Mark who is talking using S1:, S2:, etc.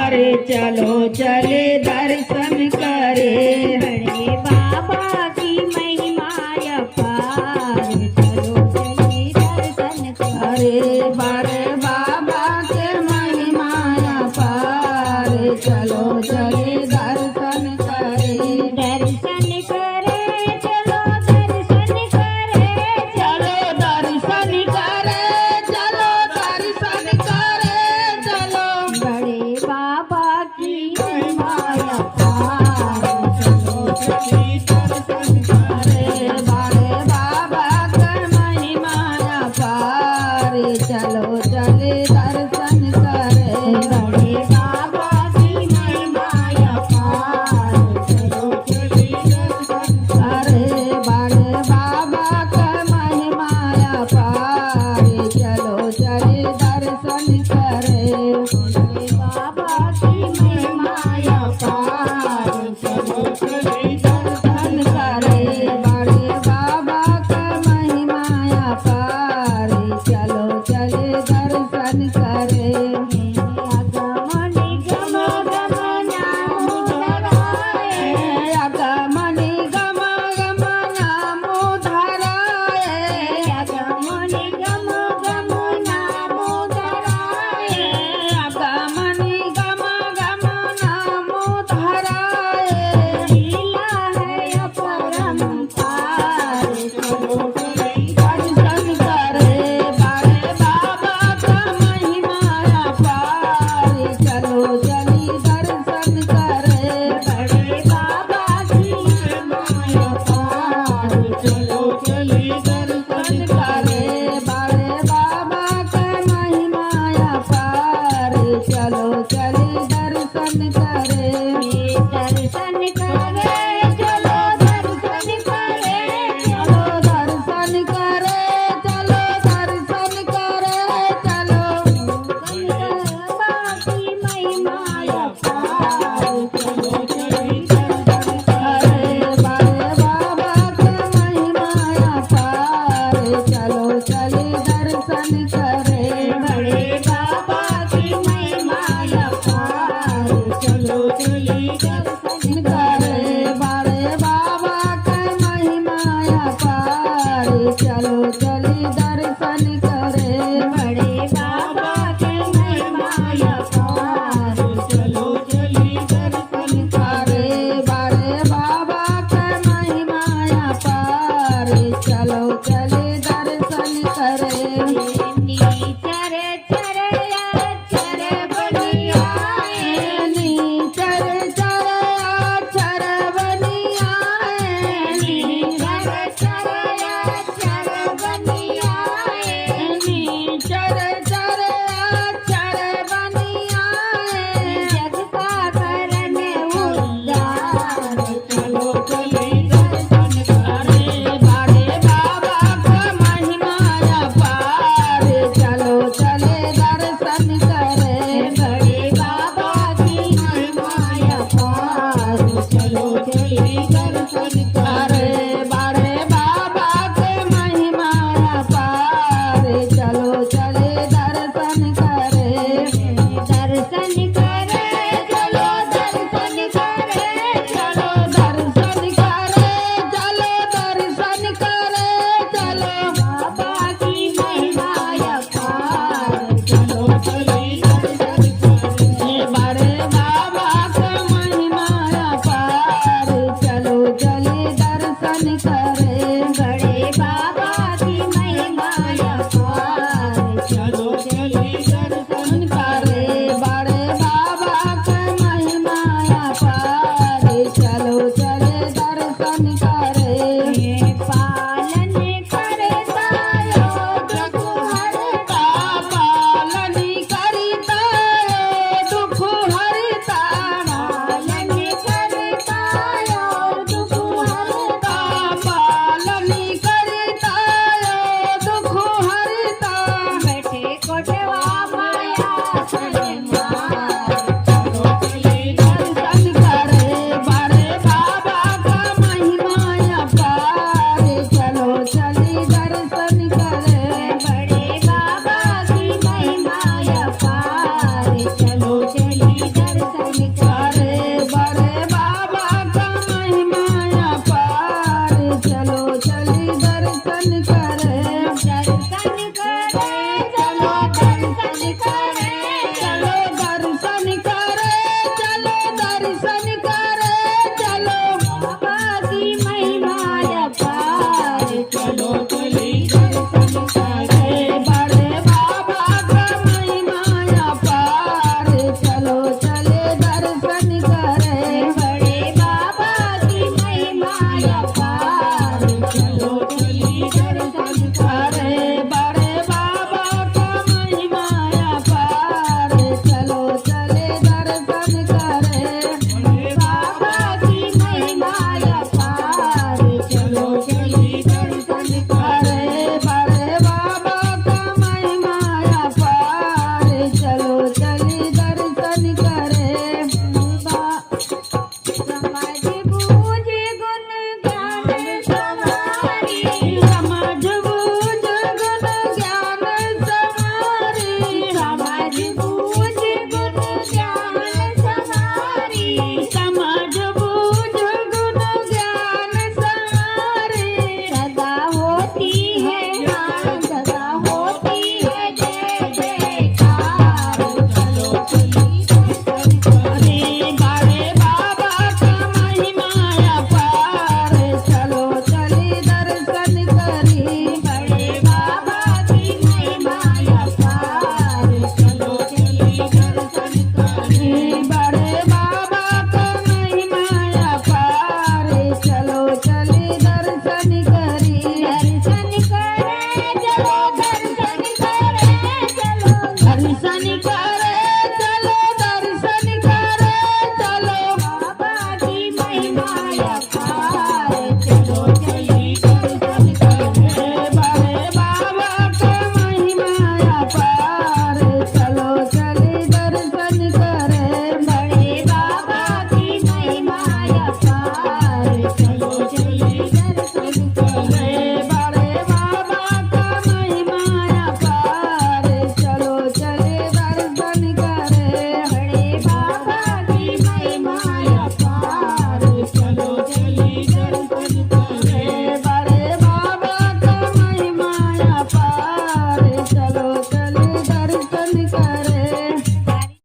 S1: पारे चलो चले दर्शन करे।
S2: बड़े बाबा की महिमा अपार चलो चले दर्शन करे।
S1: बड़े बाबा के महिमा पारे चलो चले दर्शन करे।
S2: दर्शन करे चलो दर्शन करे।
S1: चलो दर्शन करे चलो दर्शन करे चलो।
S2: बड़े बाबा की महिमा अपार चलो चले दर्शन करे।
S1: बड़े बाबा के महिमा पारे चलो चले दर्शन करे।
S2: बड़े बाबा की महिमा अपार चलो चले दर्शन
S1: अरे बड़े बाबा के महिमा पारे चलो चले दर्शन करे।
S2: बड़े बाबा की महिमा अपार चलो चले
S1: दर्शन करे। बड़े बाबा के महिमा पारे चलो चले दर्शन करे।
S2: आगमन गम गम नाम धराए।
S1: आगमन गम गम नाम धराए।
S2: आगमन गम गम नाम धराए।
S1: आगमन गम गम नाम धराए।
S2: लीला है अपरंपार चलो चले
S1: दर्शन करे। बड़े बाबा का महिमा पारे चलो चली दर्शन करे।
S2: बड़े बाबा की महिमा अपार चलो चले दर्शन करे।
S1: बड़े बाबा का महिमा पारे चलो चली